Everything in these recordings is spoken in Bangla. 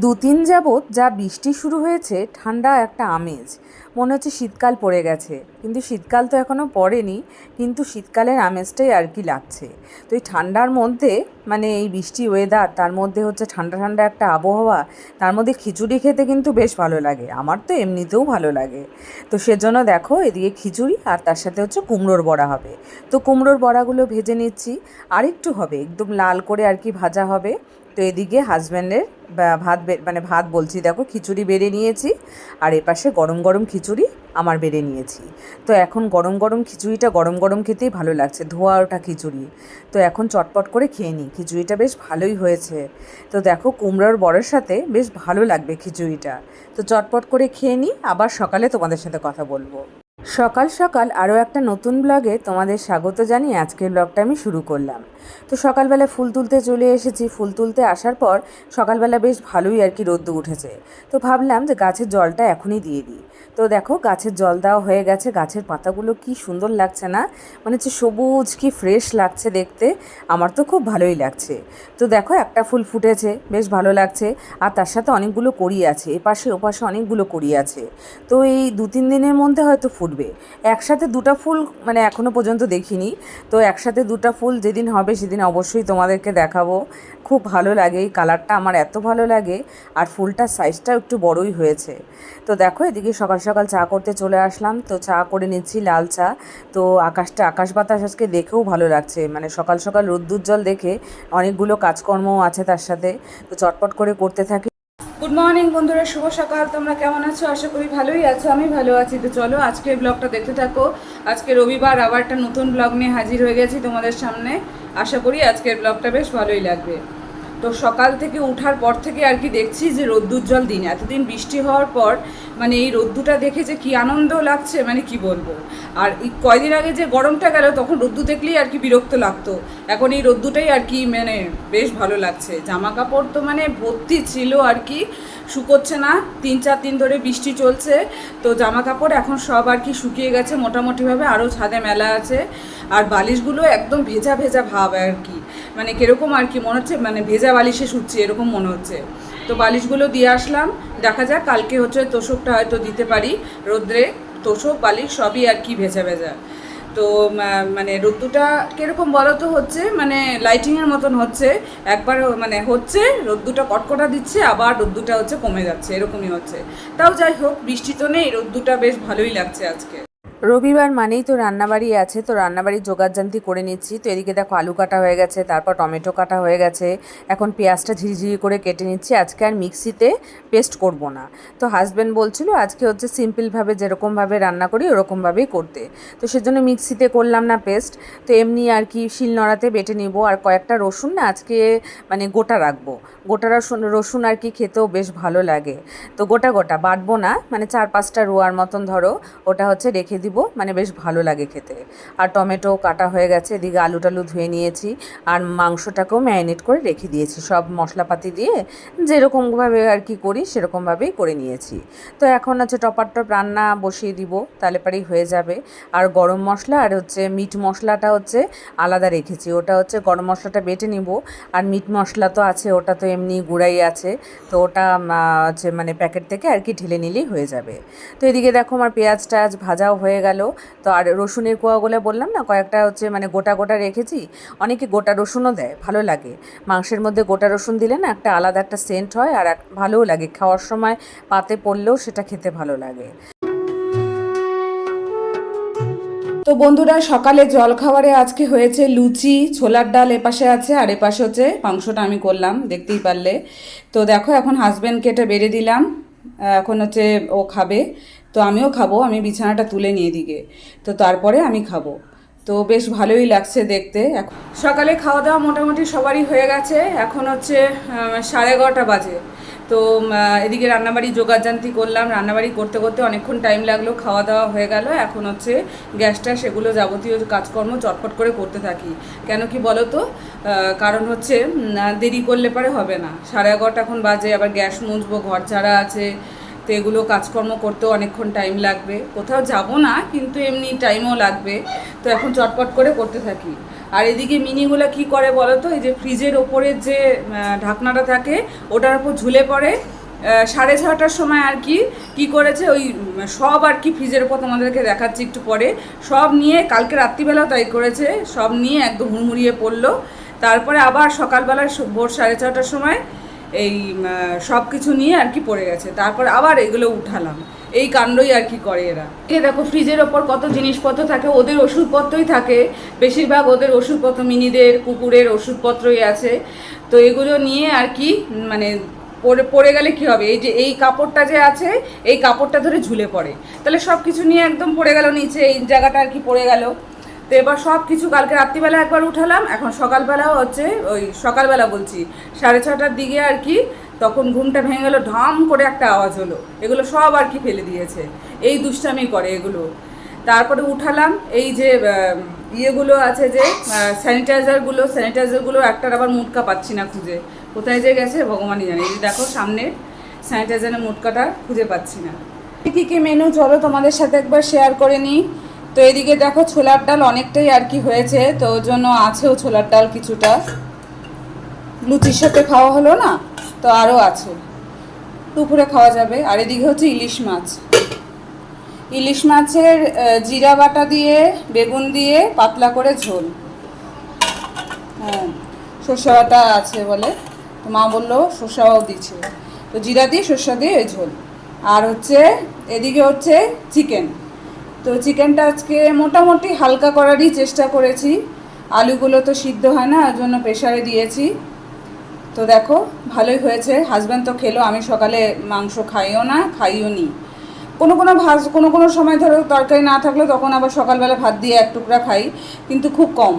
দুদিন যাবৎ যা বৃষ্টি শুরু হয়েছে, ঠান্ডা একটা আমেজ, মনে হচ্ছে শীতকাল পড়ে গেছে। কিন্তু শীতকাল তো এখনও পড়েনি, কিন্তু শীতকালের আমেজটাই আর কি লাগছে। তো এই ঠান্ডার মধ্যে মানে এই বৃষ্টি ওয়েদার, তার মধ্যে হচ্ছে ঠান্ডা ঠান্ডা একটা আবহাওয়া, তার মধ্যে খিচুড়ি খেতে কিন্তু বেশ ভালো লাগে। আমার তো এমনিতেও ভালো লাগে। তো সেজন্য দেখো এদিকে খিচুড়ি আর তার সাথে হচ্ছে কুমড়োর বড়া হবে। তো কুমড়োর বড়াগুলো ভেজে নিচ্ছি, আর একটু হবে একদম লাল করে আর কি ভাজা হবে। তো এদিকে হাজব্যান্ডের ভাত বলছি, দেখো খিচুড়ি বেড়ে নিয়েছি, আর এপাশে গরম গরম খিচুড়ি আমার বেড়ে নিয়েছি। তো এখন গরম গরম খিচুড়িটা গরম গরম খেতেই ভালো লাগছে, ধোয়া ওঠা খিচুড়ি। তো এখন চটপট করে খেয়ে নিই, খিচুড়িটা বেশ ভালোই হয়েছে। তো দেখো কুমড়োর বড়ার সাথে বেশ ভালো লাগবে খিচুড়িটা। তো চটপট করে খেয়ে নিই, আবার সকালে তোমাদের সাথে কথা বলবো। সকাল সকাল আরও একটা নতুন ব্লগে তোমাদের স্বাগত জানিয়ে আজকের ব্লগটা আমি শুরু করলাম। তো সকালবেলা ফুল তুলতে চলে এসেছি। ফুল তুলতে আসার পর সকালবেলা বেশ ভালোই আর কি রোদ্দু উঠেছে। তো ভাবলাম যে গাছের জলটা এখনই দিয়ে দিই। তো দেখো গাছের জল দেওয়া হয়ে গেছে। গাছের পাতাগুলো কি সুন্দর লাগছে না, মানে হচ্ছে সবুজ, কি ফ্রেশ লাগছে দেখতে। আমার তো খুব ভালোই লাগছে। তো দেখো একটা ফুল ফুটেছে, বেশ ভালো লাগছে। আর তার সাথে অনেকগুলো কড়ি আছে, এপাশে ওপাশে অনেকগুলো কড়ি আছে। তো এই 2-3 দিনের মধ্যে হয়তো ফুটবে। একসাথে দুটো ফুল মানে এখনও পর্যন্ত দেখিনি। তো একসাথে দুটো ফুল যেদিন হবে সেদিন অবশ্যই তোমাদেরকে দেখাবো। খুব ভালো লাগে, এই কালারটা আমার এত ভালো লাগে। আর ফুলটার সাইজটাও একটু বড়ই হয়েছে। তো দেখো এদিকে সকাল সকাল চা করতে চলে আসলাম। তো চা করে নিচ্ছি, লাল চা। তো আকাশ বাতাস আজকে দেখেও ভালো লাগছে, মানে সকাল সকাল রোদ্দুজ্জ্বল দেখে অনেকগুলো কাজকর্মও আছে তার সাথে। তো চটপট করে করতে থাকি। গুড মর্নিং বন্ধুরা, শুভ সকাল। তোমরা কেমন আছো? আশা করি ভালোই আছো, আমি ভালো আছি। তো চলো আজকের ব্লগটা দেখতে থাকো। আজকে রবিবার, আবার একটা নতুন ব্লগ নিয়ে হাজির হয়ে গেছি তোমাদের সামনে। আশা করি আজকের ব্লগটা বেশ ভালোই লাগবে। তো সকাল থেকে ওঠার পর থেকে আর কি দেখছি যে রোদ্দুজ্জ্বল দিন, এতদিন বৃষ্টি হওয়ার পর মানে এই রোদ্দুটা দেখে যে কী আনন্দ লাগছে, মানে কি বলবো। আর এই কয়দিন আগে যে গরমটা গেল তখন রোদ্দু দেখলেই আর কি বিরক্ত লাগতো। এখন এই রোদ্দুটাই আর কি মানে বেশ ভালো লাগছে। জামা কাপড় তো মানে ভর্তি ছিল আর কি, শুকোচ্ছে না। 3-4 দিন ধরে বৃষ্টি চলছে। তো জামা কাপড় এখন সব আর কি শুকিয়ে গেছে মোটামুটিভাবে, আরও ছাদে মেলা আছে। আর বালিশগুলো একদম ভেজা ভেজা ভাব আর কি, মানে কীরকম আর কি মনে হচ্ছে, মানে ভেজা বালিশে শুচ্ছি এরকম মনে হচ্ছে। তো বালিশগুলো দিয়ে আসলাম, দেখা যাক কালকে হচ্ছে তোষকটা হয়তো দিতে পারি রোদ্রে। তোষক বালিশ সবই আর কি ভেজা ভেজা। তো মানে রোদ্দুটা কীরকম বলো তো হচ্ছে, মানে লাইটিংয়ের মতন হচ্ছে। একবার মানে হচ্ছে রোদ্দুটা কটকটা দিচ্ছে, আবার রোদ্দুটা হচ্ছে কমে যাচ্ছে, এরকমই হচ্ছে। তাও যাই হোক, বৃষ্টি তো নেই, রোদ্দুটা বেশ ভালোই লাগছে আজকে। রবিবার মানেই তো রান্নাবাড়ি আছে, তো রান্নাবাড়ির জোগাড়জান্তি করে নিচ্ছি। তো এদিকে দেখো আলু কাটা হয়ে গেছে, তারপর টমেটো কাটা হয়ে গেছে। এখন পেঁয়াজটা ঝিরিঝিরি করে কেটে নিচ্ছি। আজকে আর মিক্সিতে পেস্ট করব না। তো হাজব্যান্ড বলছিল আজকে হচ্ছে সিম্পলভাবে যেরকমভাবে রান্না করি ওরকমভাবেই করতে। তো সেজন্য মিক্সিতে করলাম না পেস্ট। তো এমনি আর কি শিলনোড়াতে বেটে নিব। আর কয়েকটা রসুন না আজকে মানে গোটা রাখবো। গোটা রসুন আর কি খেতেও বেশ ভালো লাগে। তো গোটা গোটা বাটবো না, মানে 4-5টা রোয়ার মতন ধরো, ওটা হচ্ছে রেখে দিব, মানে বেশ ভালো লাগে খেতে। আর টমেটো কাটা হয়ে গেছে, এদিকে আলু টালু ধুয়ে নিয়েছি। আর মাংসটাকেও ম্যারিনেট করে রেখে দিয়েছি সব মশলাপাতি দিয়ে, যেরকমভাবে আর কি করি সেরকমভাবেই করে নিয়েছি। তো এখন হচ্ছে টপার টপ রান্না বসিয়ে দিব, তাহলে পরেই হয়ে যাবে। আর গরম মশলা আর হচ্ছে মিট মশলাটা হচ্ছে আলাদা রেখেছি, ওটা হচ্ছে গরম মশলাটা বেটে নিব। আর মিট মশলা তো আছে, ওটা তো এমনি গুঁড়াই আছে। তো ওটা হচ্ছে মানে প্যাকেট থেকে আর কি ঢেলে নিলেই হয়ে যাবে। তো এদিকে দেখো আমার পেঁয়াজটা আজ ভাজাও হয়ে গেল। তো আর রসুনের কোয়াগুলো বললাম না, কয়েকটা হচ্ছে মানে গোটা গোটা রেখেছি। অনেকে গোটা রসুনও দেয়, ভালো লাগে। মাংসের মধ্যে গোটা রসুন দিলে না একটা আলাদা একটা সেন্ট হয়, আর ভালোও লাগে খাওয়ার সময়, পাতে পড়লেও সেটা খেতে ভালো লাগে। তো বন্ধুরা, সকালে জলখাবারে আজকে হয়েছে লুচি, ছোলার ডাল এপাশে আছে, আর এপাশে হচ্ছে মাংসটা আমি করলাম, দেখতেই পারলে। তো দেখো এখন হাজব্যান্ডকে এটা বেড়ে দিলাম, এখন হচ্ছে ও খাবে। তো আমিও খাবো, আমি বিছানাটা তুলে নিয়ে দিকে, তো তারপরে আমি খাবো। তো বেশ ভালোই লাগছে দেখতে। সকালে খাওয়া দাওয়া মোটামুটি সবারই হয়ে গেছে। এখন হচ্ছে 11:30 বাজে। তো এদিকে রান্নাবাড়ি জোগাড়জান্তি করলাম, রান্নাবাড়ি করতে করতে অনেকক্ষণ টাইম লাগলো, খাওয়া দাওয়া হয়ে গেল। এখন হচ্ছে গ্যাসটা সেগুলো যাবতীয় কাজকর্ম চটপট করে করতে থাকি। কেন কি বলো তো, কারণ হচ্ছে দেরি করলে পরে হবে না। 11:30 এখন বাজে, আবার গ্যাস মুছবো, ঘর ঝাড়া আছে। তো এগুলো কাজকর্ম করতেও অনেকক্ষণ টাইম লাগবে। কোথাও যাব না, কিন্তু এমনি টাইমও লাগবে। তো এখন চটপট করে করতে থাকি। আর এদিকে মিনিগুলো কি করে বলো তো, এই যে ফ্রিজের ওপরের যে ঢাকনাটা থাকে ওটার উপর ঝুলে পড়ে, 6:30টার সময় আর কি করেছে ওই সব আর কি ফ্রিজের উপর তোমাদেরকে দেখাচ্ছি একটু পরে, সব নিয়ে কালকে রাত্রিবেলাও তাই করেছে, সব নিয়ে একদম হুড়মুড়িয়ে পড়লো। তারপরে আবার সকালবেলায় ভোর 6:30টার সময় এই সব কিছু নিয়ে আর কি পড়ে গেছে, তারপর আবার এগুলো উঠালাম। এই কাণ্ডই আর কি করে এরা। এ দেখো ফ্রিজের ওপর কত জিনিসপত্র থাকে, ওদের ওষুধপত্রই থাকে বেশিরভাগ, ওদের ওষুধপত্র, মিনিদের কুকুরের ওষুধপত্রই আছে। তো এগুলো নিয়ে আর কি মানে পড়ে গেলে কি হবে, এই যে এই কাপড়টা যে আছে এই কাপড়টা ধরে ঝুলে পড়ে, তাহলে সব কিছু নিয়ে একদম পড়ে গেল নিচে, এই জায়গাটা আর কি পড়ে গেল। তো এবার সব কিছু কালকে রাত্রিবেলা একবার উঠালাম, এখন সকালবেলাও হচ্ছে ওই সকালবেলা বলছি 6:30টার দিকে আর কি, তখন ঘুমটা ভেঙে গেলো, ঢাম করে একটা আওয়াজ হলো, এগুলো সব আর কি ফেলে দিয়েছে, এই দুষ্টামি করে এগুলো। তারপরে উঠালাম এই যে ইয়েগুলো আছে যে স্যানিটাইজারগুলো একটার আবার মুটকা পাচ্ছি না খুঁজে, কোথায় যে গেছে ভগবানই জানে। এই দেখো সামনে স্যানিটাইজারের মুটকাটা খুঁজে পাচ্ছি না। কী কী মেনু চলো তোমাদের সাথে একবার শেয়ার করে নিই। তো এদিকে দেখো ছোলার ডাল অনেকটাই আর কি হয়েছে, তো ওর জন্য আছেও ছোলার ডাল কিছুটা, লুচির সাথে খাওয়া হলো না, তো আরও আছে, দুপুরে খাওয়া যাবে। আর এদিকে হচ্ছে ইলিশ মাছের জিরা বাটা দিয়ে বেগুন দিয়ে পাতলা করে ঝোল, হ্যাঁ সর্ষে বাটা আছে বলে, তো মা বললো সর্ষাও দিচ্ছে, তো জিরা দিয়ে সর্ষা দিয়ে এই ঝোল। আর হচ্ছে এদিকে হচ্ছে চিকেন, তো চিকেনটা আজকে মোটামুটি হালকা করারই চেষ্টা করেছি, আলুগুলো তো সিদ্ধ হয় না, ওর জন্য প্রেশারে দিয়েছি। তো দেখো ভালোই হয়েছে, হাজব্যান্ড তো খেলো, আমি সকালে মাংস খাইও নি, কোনো সময় ধরো তরকারি না থাকলে তখন আবার সকালবেলা ভাত দিয়ে এক টুকরা খাই, কিন্তু খুব কম।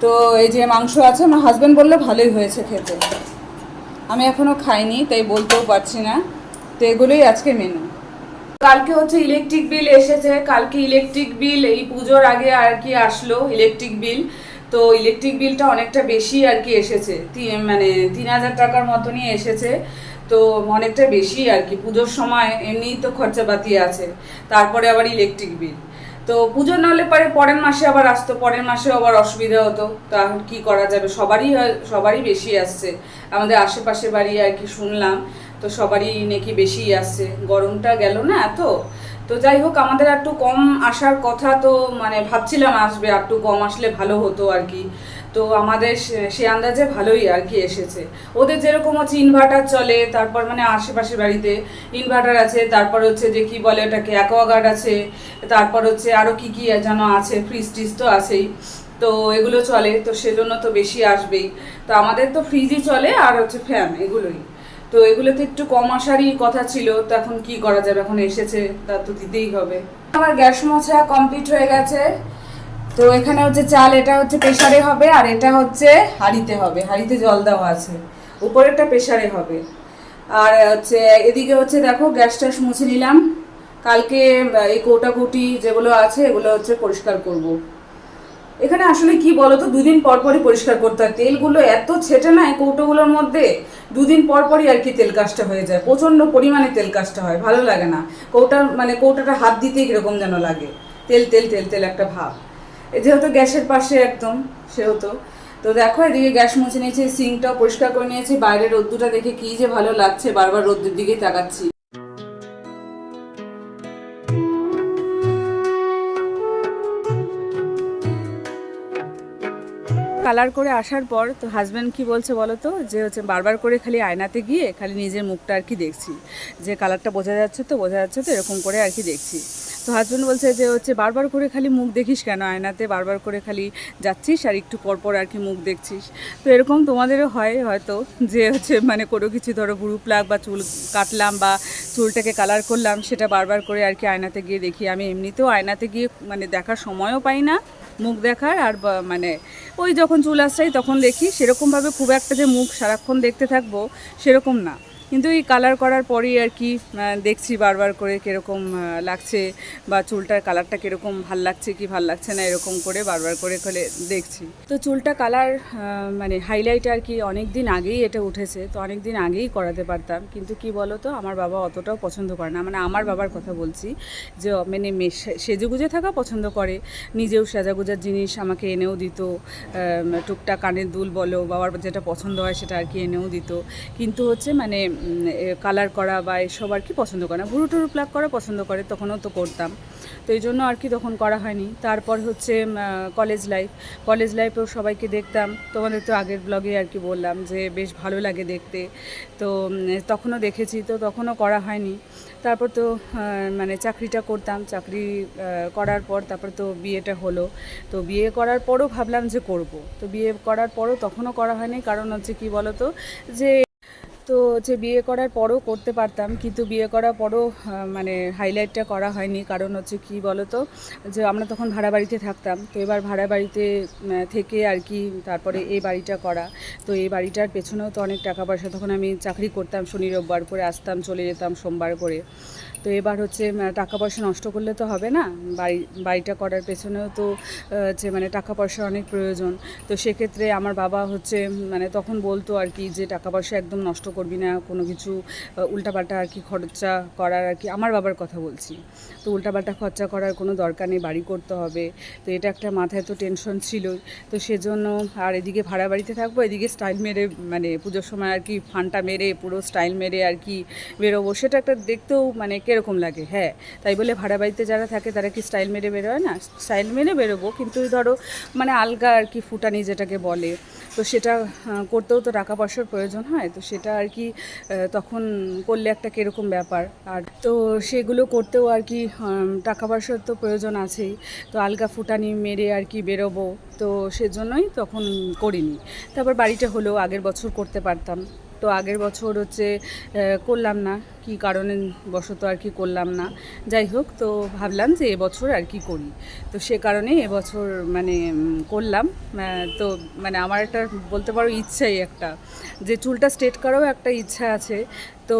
তো এই যে মাংস আছে, আমার হাজব্যান্ড বললো ভালোই হয়েছে খেতে, আমি এখনও খাইনি তাই বলতেও পারছি না। তো এগুলোই আজকে মেনু। কালকে হচ্ছে ইলেকট্রিক বিল এসেছে, কালকে ইলেকট্রিক বিল এই পুজোর আগে আর কি আসলো ইলেকট্রিক বিল, তো ইলেকট্রিক বিলটা অনেকটা বেশি আর কি এসেছে, মানে 3,000 টাকার মতনই এসেছে, তো অনেকটা বেশি আর কি। পুজোর সময় এমনিই তো খরচাপাতি আছে, তারপরে আবার ইলেকট্রিক বিল, তো পুজো না হলে পরের মাসে আবার আসতো, পরের মাসে আবার অসুবিধা হতো, তা কি করা যাবে, সবারই বেশি আসছে, আমাদের আশেপাশে বাড়ি আর কি শুনলাম, তো সবারই নাকি বেশি আসছে, গরমটা গেল না এত। তো যাই হোক আমাদের একটু কম আসার কথা, তো মানে ভাবছিলাম আসবে, একটু কম আসলে ভালো হতো আর কি, তো আমাদের সে আন্দাজে ভালোই আর কি এসেছে। ওদের যেরকম হচ্ছে ইনভার্টার চলে, তারপর মানে আশেপাশে বাড়িতে ইনভার্টার আছে, তারপর হচ্ছে যে কি বলে ওটাকে অ্যাকোয়াগার্ড আছে, তারপর হচ্ছে আরও কি যেন আছে, ফ্রিজ টিজ তো আছেই, তো এগুলো চলে, তো সেজন্য তো বেশি আসবেই। তো আমাদের তো ফ্রিজই চলে আর হচ্ছে ফ্যান, এগুলোই, তো এগুলোতে একটু কম আসারই কথা ছিল, তো এখন কি করা যাবে, এখন এসেছে তা তো দিতেই হবে। আমার গ্যাস মোছা কমপ্লিট হয়ে গেছে, তো এখানে হচ্ছে চাল, এটা হচ্ছে প্রেসারে হবে, আর এটা হচ্ছে হাঁড়িতে হবে, হাঁড়িতে জল দেওয়া আছে, উপরেরটা প্রেসারে হবে। আর হচ্ছে এদিকে হচ্ছে দেখো গ্যাস ট্যাস মুছে নিলাম, কালকে এই কৌটাকুটি যেগুলো আছে এগুলো হচ্ছে পরিষ্কার করব। এখানে আসলে কি বলতো, 2 দিন পর পরই পরিষ্কার করতে হয়, তেলগুলো এত ছেটে না এই কৌটোগুলোর মধ্যে, 2 দিন পর পরই আর কি তেল কাজটা হয়ে যায়, প্রচণ্ড পরিমাণে তেল কাজটা হয়, ভালো লাগে না, কৌটাটা হাত দিতেই কীরকম যেন লাগে, তেল তেল তেল তেল একটা ভাব, যেহেতু গ্যাসের পাশে একদম সেহেতু। তো দেখো এদিকে গ্যাস মুছে নিয়েছি, সিঙ্কটাও পরিষ্কার করে নিয়েছি, বাইরের রোদ্দুরটা দেখে কী যে ভালো লাগছে, বারবার রোদ্দুর দিকেই তাকাচ্ছি। কালার করে আসার পর তো হাজব্যান্ড কি বলছে বলো তো, যে হচ্ছে বারবার করে খালি আয়নাতে গিয়ে খালি নিজের মুখটা আর কি দেখছি, যে কালারটা বোঝা যাচ্ছে তো এরকম করে আর কি দেখছি। তো হাজব্যান্ড বলছে যে হচ্ছে বারবার করে খালি মুখ দেখিস কেন আয়নাতে, বারবার করে খালি যাচ্ছিস আর একটু পরপর আর কি মুখ দেখছিস। তো এরকম তোমাদেরও হয় হয়তো, যে হচ্ছে মানে কোনো কিছু ধরো ব্রু প্লাগ বা চুল কাটলাম বা চুলটাকে কালার করলাম, সেটা বারবার করে আর কি আয়নাতে গিয়ে দেখি। আমি এমনিতেও আয়নাতে গিয়ে মানে দেখার সময়ও পাই না মুখ দেখার, আর মানে ওই যখন চুল আসছাই তখন দেখি, সেরকমভাবে খুব একটা যে মুখ সারাক্ষণ দেখতে থাকবো সেরকম না, কিন্তু এই কালার করার পরেই আর কি দেখছি বারবার করে কীরকম লাগছে, বা চুলটার কালারটা কীরকম ভাল লাগছে কি ভাল লাগছে না, এরকম করে বারবার করে দেখছি। তো চুলটা কালার মানে হাইলাইট আর কি অনেক দিন আগেই এটা উঠেছে, তো অনেক দিন আগেই করাতে পারতাম, কিন্তু কি বলো তো আমার বাবা অতটাও পছন্দ করে না, মানে আমার বাবার কথা বলছি, যে মানে সেজেগুজে থাকা পছন্দ করে, নিজেও সাজাগুজার জিনিস আমাকে এনেও দিত, টুকটাক কানের দুল বলো, বাবার যেটা পছন্দ হয় সেটা আর কি এনেও দিত, কিন্তু হচ্ছে মানে কালার করা বা এসব আর কি পছন্দ করে না, ভুরু টুরু প্লাক করা পছন্দ করে, তখনও তো করতাম। তো এই জন্য আর কি তখন করা হয়নি। তারপর হচ্ছে কলেজ লাইফেও সবাইকে দেখতাম, তোমাদের তো আগের ব্লগে আর কি বললাম যে বেশ ভালো লাগে দেখতে। তো তখনও দেখেছি, তো তখনও করা হয়নি। তারপর তো মানে চাকরিটা করতাম, চাকরি করার পর তারপর তো বিয়েটা হলো। তো বিয়ে করার পরও ভাবলাম যে করব, তো বিয়ে করার পরও তখনও করা হয়নি। কারণ হচ্ছে কি বলো তো, যে বিয়ে করার পরও করতে পারতাম, কিন্তু বিয়ে করার পরও মানে হাইলাইটটা করা হয়নি। কারণ হচ্ছে কি বলো তো, যে আমরা তখন ভাড়া বাড়িতে থাকতাম। তো এবার ভাড়া বাড়িতে থেকে আর কি তারপরে এই বাড়িটা করা। তো এই বাড়িটার পেছনেও তো অনেক টাকা পয়সা, তখন আমি চাকরি করতাম, শনি রোববার করে আসতাম, চলে যেতাম সোমবার করে। তো এবার হচ্ছে টাকা পয়সা নষ্ট করলে তো হবে না, বাড়িটা করার পেছনেও তো যে মানে টাকা পয়সার অনেক প্রয়োজন। তো সেক্ষেত্রে আমার বাবা হচ্ছে মানে তখন বলতো আর কি যে টাকা পয়সা একদম নষ্ট করবি না, কোনো কিছু উল্টাপাল্টা আর কি খরচা করার আর কি, আমার বাবার কথা বলছি। তো উল্টাপাল্টা খরচা করার কোনো দরকার নেই, বাড়ি করতে হবে। তো এটা একটা মাথায় তো টেনশন ছিলই। তো সেজন্য আর এদিকে ভাড়া বাড়িতে থাকবো, এদিকে স্টাইল মেরে মানে পুজোর সময় আর কি ফানটা মেরে পুরো স্টাইল মেরে আর কি বেরোবো, সেটা একটা দেখতেও মানে কীরকম লাগে। হ্যাঁ, তাই বলে ভাড়া বাড়িতে যারা থাকে তারা কি স্টাইল মেরে বেরোয় না? স্টাইল মেরে বেরোবো, কিন্তু ধরো মানে আলগা আর কি ফুটানি যেটাকে বলে, তো সেটা করতেও তো টাকা পয়সার প্রয়োজন হয়। তো সেটা আর কি তখন করলে একটা কীরকম ব্যাপার। আর তো সেগুলো করতেও আর কি টাকা পয়সার তো প্রয়োজন আছেই। তো আলগা ফুটানি মেরে আর কি বেরোবো, তো সেজন্যই তখন করিনি। তারপর বাড়িটা হলো, আগের বছর করতে পারতাম, তো আগের বছর হচ্ছে করলাম না, কি কারণে বশত আর কি করলাম না। যাই হোক, তো ভাবলাম যে এবছর আর কি করি। তো সে কারণে এবছর মানে করলাম। তো মানে আমার একটা বলতে পারো ইচ্ছাই একটা, যে চুলটা স্ট্রেট করাও একটা ইচ্ছা আছে। তো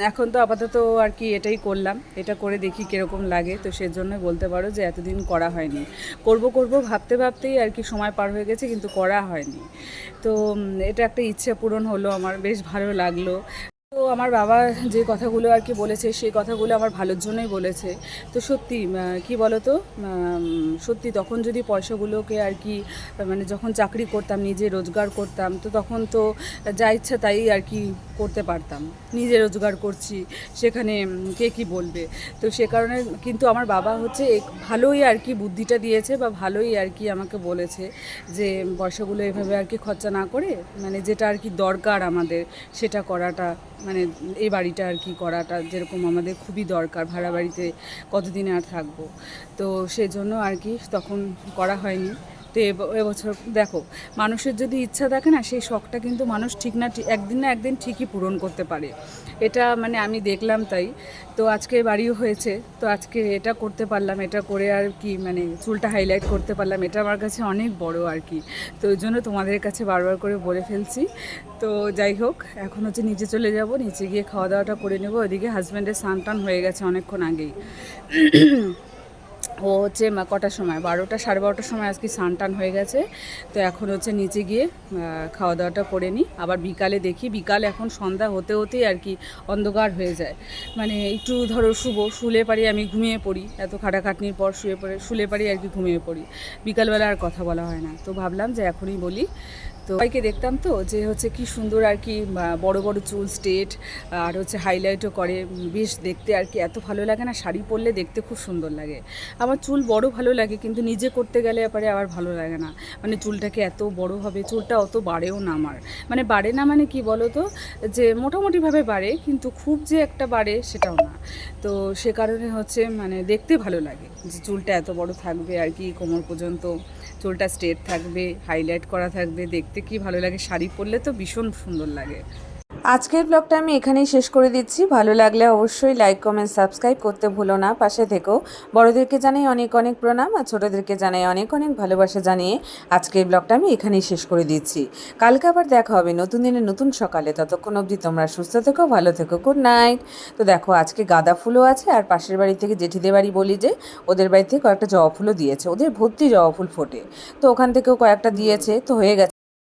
এখন তো আপাতত আর কি এটাই করলাম, এটা করে দেখি কীরকম লাগে। তো সেজন্য বলতে পারো যে এতদিন করা হয়নি, করব ভাবতে ভাবতেই আর কি সময় পার হয়ে গেছে, কিন্তু করা হয়নি। তো এটা একটা ইচ্ছে পূরণ হলো, আমার বেশ ভালো লাগলো। তো আমার বাবা যে কথাগুলো আর কি বলেছে, সেই কথাগুলো আমার ভালোর জন্যই বলেছে। তো সত্যি কি বলো তো, সত্যি তখন যদি পয়সাগুলোকে আর কি মানে যখন চাকরি করতাম, নিজে রোজগার করতাম, তো তখন তো যা ইচ্ছা তাই আর কি করতে পারতাম। নিজে রোজগার করছি, সেখানে কে কি বলবে। তো সে কারণে কিন্তু আমার বাবা হচ্ছে ভালোই আর কি বুদ্ধিটা দিয়েছে, বা ভালোই আর কি আমাকে বলেছে যে পয়সাগুলো এভাবে আর কি খরচা না করে মানে যেটা আর কি দরকার আমাদের সেটা করাটা, মানে এই বাড়িটা আর কি করাটা যেরকম আমাদের খুবই দরকার, ভাড়া বাড়িতে কতদিনে আর থাকবো। তো সেজন্য আর কি তখন করা হয়নি। তো এবছর দেখো, মানুষের যদি ইচ্ছা থাকে না, সেই শখটা কিন্তু মানুষ ঠিক না একদিন না একদিন ঠিকই পূরণ করতে পারে। এটা মানে আমি দেখলাম তাই। তো আজকে বাড়িও হয়েছে, তো আজকে এটা করতে পারলাম, এটা করে আর কি মানে চুলটা হাইলাইট করতে পারলাম, এটা আমার কাছে অনেক বড় আর কি। তো ওই জন্য তোমাদের কাছে বারবার করে বলে ফেলছি। তো যাই হোক, এখন হচ্ছে নিচে চলে যাব, নিচে গিয়ে খাওয়া দাওয়াটা করে নেবো। ওইদিকে হাজব্যান্ডের স্নান টান হয়ে গেছে অনেকক্ষণ আগেই। ও হচ্ছে কটার সময় 12টা 12:30টার সময় আজকে স্নান টান হয়ে গেছে। তো এখন হচ্ছে নিচে গিয়ে খাওয়া দাওয়াটা করে নিই। আবার বিকালে দেখি, বিকাল এখন সন্ধ্যা হতে হতেই আর কি অন্ধকার হয়ে যায়। মানে একটু ধরো শুলে পারি, আমি ঘুমিয়ে পড়ি, এত খাটাখাটনির পর শুলে পারি আর কি ঘুমিয়ে পড়ি। বিকালবেলা আর কথা বলা হয় না। তো ভাবলাম যে এখনই বলি। তো সবাইকে দেখতাম তো যে হচ্ছে কি সুন্দর আর কি বড় বড় চুল স্ট্রেট, আর হচ্ছে হাইলাইটও করে, বেশ দেখতে আর কি এত ভালো লাগে না, শাড়ি পরলে দেখতে খুব সুন্দর লাগে। আমার চুল বড় ভালো লাগে, কিন্তু নিজে করতে গেলে এবারে আবার ভালো লাগে না। মানে চুলটাকে এত বড় হবে, চুলটা অত বাড়েও না আমার, মানে বাড়ে না মানে কি বলো তো, যে মোটামুটিভাবে বাড়ে, কিন্তু খুব যে একটা বাড়ে সেটাও না। তো সে কারণে হচ্ছে মানে দেখতে ভালো লাগে যে চুলটা এত বড় থাকবে আর কি, কোমর পর্যন্ত চুলটা স্ট্রেট থাকবে, হাইলাইট করা থাকবে, দেখতে কি ভালো লাগে, শাড়ি পরলে তো ভীষণ সুন্দর লাগে। আজকের ব্লগটা আমি এখানেই শেষ করে দিচ্ছি। ভালো লাগলে অবশ্যই লাইক কমেন্ট সাবস্ক্রাইব করতে ভুলো না, পাশে থেকো। বড়োদেরকে জানাই অনেক অনেক প্রণাম, আর ছোটোদেরকে জানাই অনেক অনেক ভালোবাসা জানিয়ে আজকের ব্লগটা আমি এখানেই শেষ করে দিচ্ছি। কালকে আবার দেখা হবে নতুন দিনে নতুন সকালে। ততক্ষণ অবধি তোমরা সুস্থ থেকো, ভালো থেকো, গুড নাইট। তো দেখো, আজকে গাঁদা ফুলও আছে, আর পাশের বাড়ি থেকে জেঠিদের বাড়ি বলি যে ওদের বাড়ি থেকে কয়েকটা জবা ফুলও দিয়েছে, ওদের ভর্তি জবা ফুল ফোটে, তো ওখান থেকেও কয়েকটা দিয়েছে, তো হয়ে গেছে।